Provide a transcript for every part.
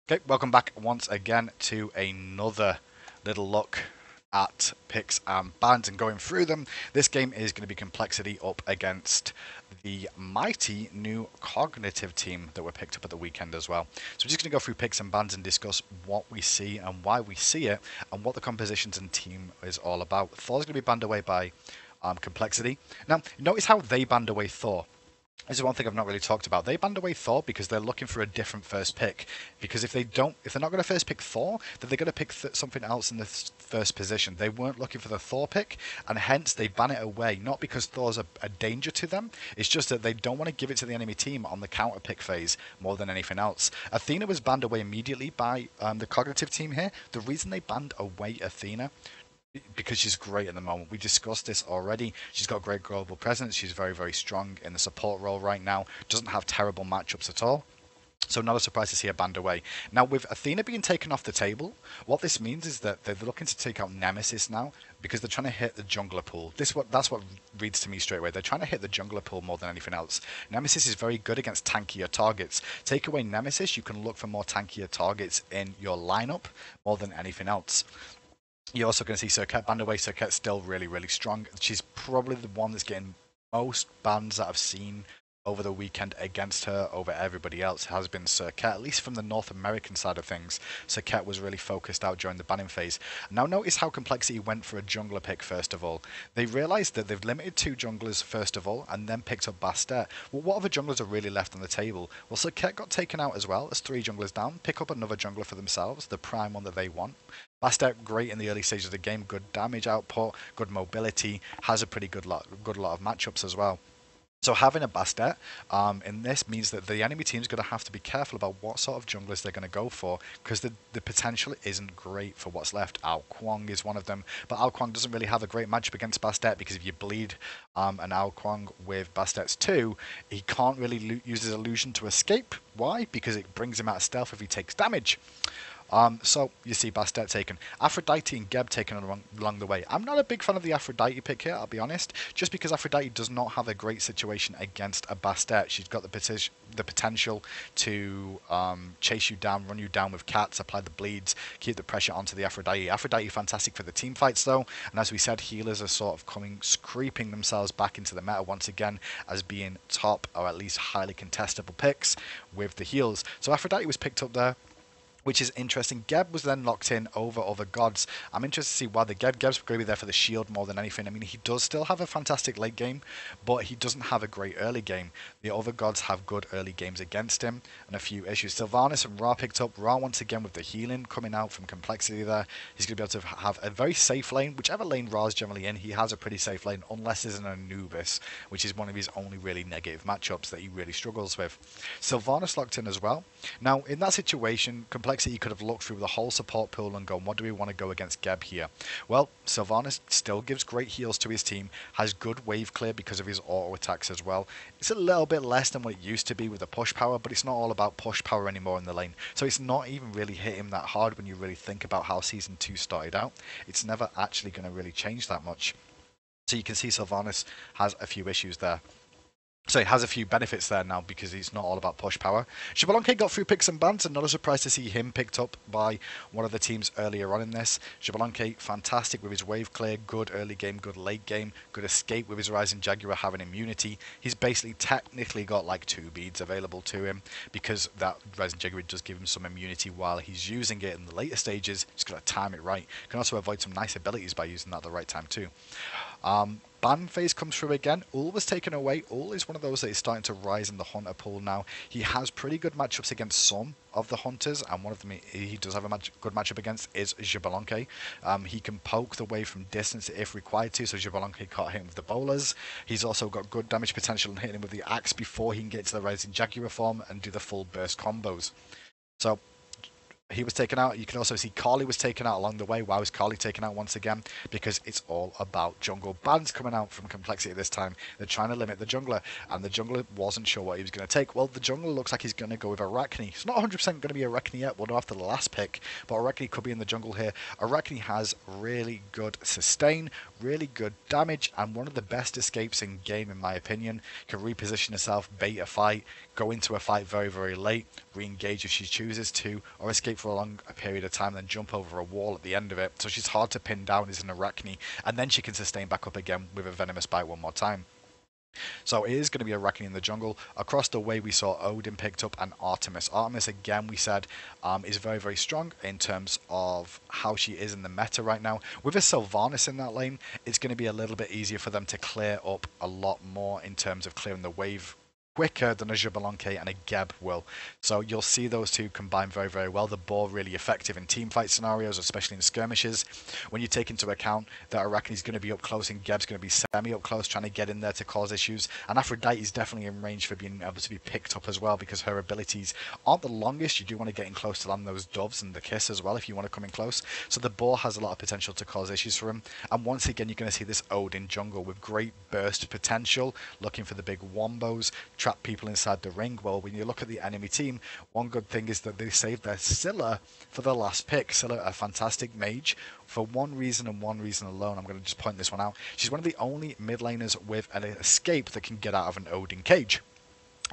Okay, welcome back once again to another little look at picks and bans and going through them. This game is going to be Complexity up against the mighty new Cognitive team that were picked up at the weekend as well. So we're just going to go through picks and bans and discuss what we see and why we see it and what the compositions and team is all about. Thor's going to be banned away by Complexity. Now, notice how they banned away Thor. This is one thing I've not really talked about. They banned away Thor because they're looking for a different first pick. Because if they're not going to first pick Thor, then they're going to pick something else in the first position. They weren't looking for the Thor pick, and hence they ban it away. Not because Thor's a danger to them. It's just that they don't want to give it to the enemy team on the counter pick phase more than anything else. Athena was banned away immediately by the Cognitive team here. The reason they banned away Athena because she's great at the moment. We discussed this already. She's got great global presence. She's very, very strong in the support role right now. Doesn't have terrible matchups at all. So not a surprise to see her banned away. Now with Athena being taken off the table, what this means is that they're looking to take out Nemesis now because they're trying to hit the jungler pool. That's what reads to me straight away. They're trying to hit the jungler pool more than anything else. Nemesis is very good against tankier targets. Take away Nemesis, you can look for more tankier targets in your lineup more than anything else. You're also going to see Serqet banned away. Serqet's still really, really strong. She's probably the one that's getting most bans that I've seen over the weekend against her over everybody else has been Serqet, at least from the North American side of things. Serqet was really focused out during the banning phase. Now notice how Complexity went for a jungler pick first of all. They realised that they've limited two junglers first of all and then picked up Bastet. Well, what other junglers are really left on the table? Well, Serqet got taken out as well. There's three junglers down. Pick up another jungler for themselves, the prime one that they want. Bastet, great in the early stages of the game, good damage output, good mobility, has a pretty good lot of matchups as well. So having a Bastet in this means that the enemy team's going to have to be careful about what sort of junglers they're going to go for because the potential isn't great for what's left. Ao Kuang is one of them, but Ao Kuang doesn't really have a great matchup against Bastet because if you bleed an Ao Kuang with Bastet's 2, he can't really use his illusion to escape. Why? Because it brings him out of stealth if he takes damage. So you see Bastet taken. Aphrodite and Geb taken along the way. I'm not a big fan of the Aphrodite pick here, I'll be honest, just because Aphrodite does not have a great situation against a Bastet. She's got the potential to chase you down, run you down with cats, apply the bleeds, keep the pressure onto the Aphrodite. Aphrodite fantastic for the team fights though, and as we said, healers are sort of creeping themselves back into the meta once again as being top or at least highly contestable picks with the heals. So Aphrodite was picked up there, which is interesting. Geb was then locked in over other gods. I'm interested to see why Geb's going to be there for the shield more than anything. I mean, he does still have a fantastic late game, but he doesn't have a great early game. The other gods have good early games against him and a few issues. Sylvanas and Ra picked up. Ra once again with the healing coming out from Complexity there. He's going to be able to have a very safe lane. Whichever lane Ra's generally in, he has a pretty safe lane, unless there's an Anubis, which is one of his only really negative matchups that he really struggles with. Sylvanas locked in as well. Now, in that situation, Complexity could have looked through the whole support pool and gone, what do we want to go against Geb here? Well, Sylvanas still gives great heals to his team, has good wave clear because of his auto attacks as well. It's a little bit less than what it used to be with the push power, but it's not all about push power anymore in the lane. So it's not even really hit him that hard when you really think about how Season 2 started out. It's never actually going to really change that much. So you can see Sylvanas has a few issues there. So it has a few benefits there now because he's not all about push power. Xbalanque got through picks and bans, and not a surprise to see him picked up by one of the teams earlier on in this. Xbalanque, fantastic with his wave clear, good early game, good late game, good escape with his Rising Jaguar having immunity. He's basically technically got like 2 beads available to him because that Rising Jaguar does give him some immunity while he's using it in the later stages. He's got to time it right. Can also avoid some nice abilities by using that at the right time too. Ban phase comes through again. Ul was taken away. Ul is one of those that is starting to rise in the hunter pool now. He has pretty good matchups against some of the hunters, and one of them he does have a good matchup against is Xbalanque. He can poke the way from distance if required to, so Xbalanque caught him with the bowlers. He's also got good damage potential and hitting him with the axe before he can get to the Rising Jaguar form and do the full burst combos. So he was taken out. You can also see Carly was taken out along the way. Why was Carly taken out once again? Because it's all about jungle bans coming out from Complexity this time. They're trying to limit the jungler, and the jungler wasn't sure what he was going to take. Well, the jungler looks like he's going to go with Arachne. It's not 100% going to be Arachne yet. We'll know after the last pick, but Arachne could be in the jungle here. Arachne has really good sustain, really good damage and one of the best escapes in game in my opinion. Can reposition herself, bait a fight, go into a fight very, very late, re-engage if she chooses to, or escape for a long period of time, then jump over a wall at the end of it. So she's hard to pin down as an Arachne, and then she can sustain back up again with a Venomous Bite one more time. So it is going to be Arachne in the jungle. Across the way, we saw Odin picked up and Artemis. Artemis, again, we said, is very, very strong in terms of how she is in the meta right now. With a Sylvanas in that lane, it's going to be a little bit easier for them to clear up a lot more in terms of clearing the wave quicker than a Xbalanque and a Geb will. So you'll see those two combine very, very well. The Boar really effective in teamfight scenarios, especially in skirmishes. When you take into account that Arachne's going to be up close and Geb's going to be semi-up close, trying to get in there to cause issues. And Aphrodite's definitely in range for being able to be picked up as well, because her abilities aren't the longest. You do want to get in close to land those doves and the kiss as well if you want to come in close. So the Boar has a lot of potential to cause issues for him. And once again, you're going to see this Odin jungle with great burst potential, looking for the big wombos, trap people inside the ring. Well, when you look at the enemy team, one good thing is that they saved their Scylla for the last pick. Scylla, a fantastic mage, for one reason and one reason alone. I'm going to just point this one out. She's one of the only mid laners with an escape that can get out of an Odin cage.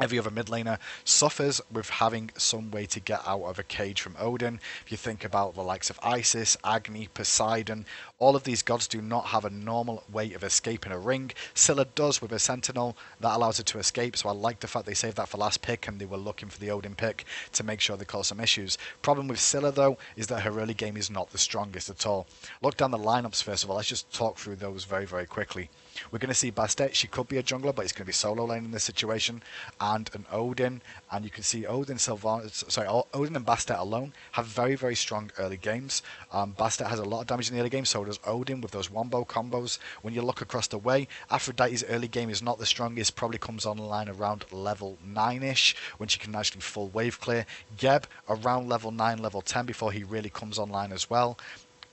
Every other mid laner suffers with having some way to get out of a cage from Odin. If you think about the likes of Isis, Agni, Poseidon, all of these gods do not have a normal way of escaping a ring. Scylla does with a Sentinel. That allows her to escape, so I like the fact they saved that for last pick and they were looking for the Odin pick to make sure they cause some issues. Problem with Scylla, though, is that her early game is not the strongest at all. Look down the lineups first of all. Let's just talk through those very, very quickly. We're going to see Bastet. She could be a jungler, but it's going to be solo lane in this situation. And an Odin. And you can see Odin, Odin and Bastet alone have very, very strong early games. Bastet has a lot of damage in the early game, so does Odin with those wombo combos. When you look across the way, Aphrodite's early game is not the strongest. Probably comes online around level 9-ish when she can actually full wave clear. Geb around level 9, level 10 before he really comes online as well.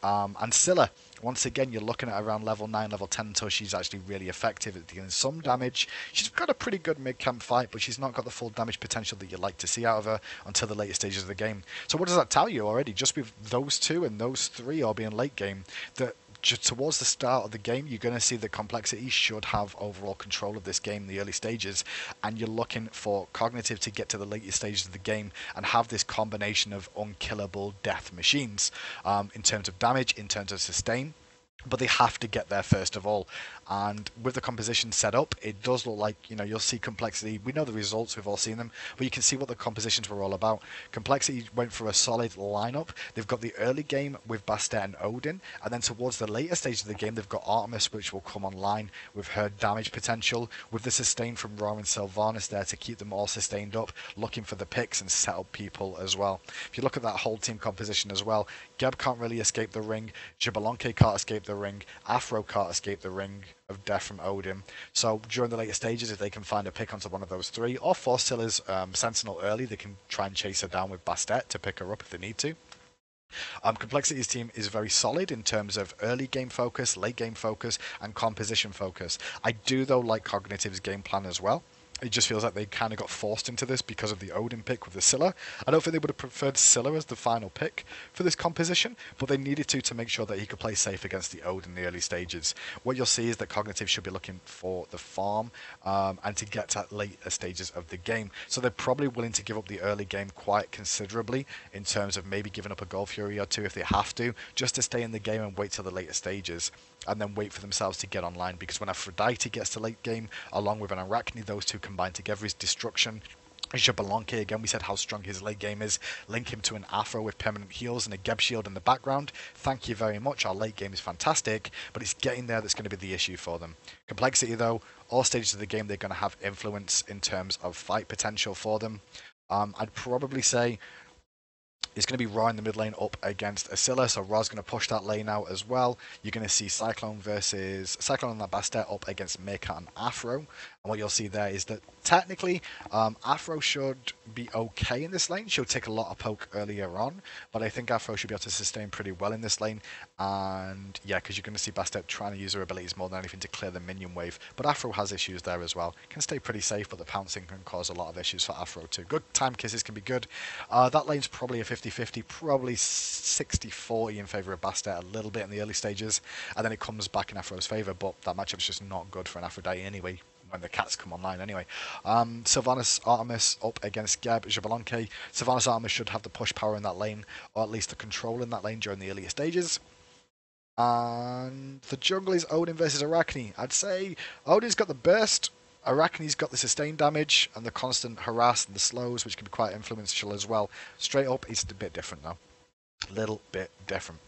And Scylla, once again, you're looking at around level 9, level 10 until she's actually really effective at dealing some damage. She's got a pretty good mid-camp fight, but she's not got the full damage potential that you'd like to see out of her until the later stages of the game. So what does that tell you already? Just with those two and those three all being late game, that just towards the start of the game, you're going to see that Complexity should have overall control of this game in the early stages, and you're looking for Cognitive to get to the later stages of the game and have this combination of unkillable death machines in terms of damage, in terms of sustain. But they have to get there first of all. And with the composition set up, it does look like, you'll see Complexity. We know the results, we've all seen them, but you can see what the compositions were all about. Complexity went for a solid lineup. They've got the early game with Bastet and Odin, and then towards the later stage of the game, they've got Artemis, which will come online with her damage potential, with the sustain from Ra and Sylvanas there to keep them all sustained up, looking for the picks and set up people as well. If you look at that whole team composition as well, Geb can't really escape the ring, Xbalanque can't escape the ring, Afro can't escape the ring of death from Odin. So during the later stages, if they can find a pick onto one of those three, or force Scylla's Sentinel early, they can try and chase her down with Bastet to pick her up if they need to. Complexity's team is very solid in terms of early game focus, late game focus, and composition focus. I do, though, like Cognitive's game plan as well. It just feels like they kind of got forced into this because of the Odin pick with the Scylla. I don't think they would have preferred Scylla as the final pick for this composition, but they needed to make sure that he could play safe against the Odin in the early stages. What you'll see is that Cognitive should be looking for the farm and to get to later stages of the game. So they're probably willing to give up the early game quite considerably in terms of maybe giving up a Gold Fury or two if they have to, just to stay in the game and wait till the later stages. And then wait for themselves to get online, because when Aphrodite gets to late game, along with an Arachne, those two combined together is destruction. Xbalanque, again, we said how strong his late game is. Link him to an Afro with permanent heals and a Geb shield in the background. Thank you very much. Our late game is fantastic, but it's getting there that's going to be the issue for them. Complexity, though, all stages of the game, they're going to have influence in terms of fight potential for them. I'd probably say it's going to be Ra in the mid lane up against Scylla, so Ra's going to push that lane out as well. You're going to see Cyclone and that Bastet up against Meerkat and Afro. And what you'll see there is that technically Afro should be okay in this lane. She'll take a lot of poke earlier on, but I think Afro should be able to sustain pretty well in this lane. And yeah, because you're going to see Bastet trying to use her abilities more than anything to clear the minion wave. But Afro has issues there as well. Can stay pretty safe, but the pouncing can cause a lot of issues for Afro too. Good time kisses can be good. That lane's probably a 50-50, probably 60-40 in favour of Bastet a little bit in the early stages, and then it comes back in Afro's favour, but that matchup's just not good for an Aphrodite anyway, when the cats come online anyway. Sylvanas Artemis up against Geb Jablonke. Sylvanas Artemis should have the push power in that lane, or at least the control in that lane during the earlier stages. And the jungle is Odin versus Arachne. I'd say Odin's got the burst, Arachne's got the sustained damage, and the constant harass and the slows, which can be quite influential as well. Straight up, it's a bit different though. A little bit different.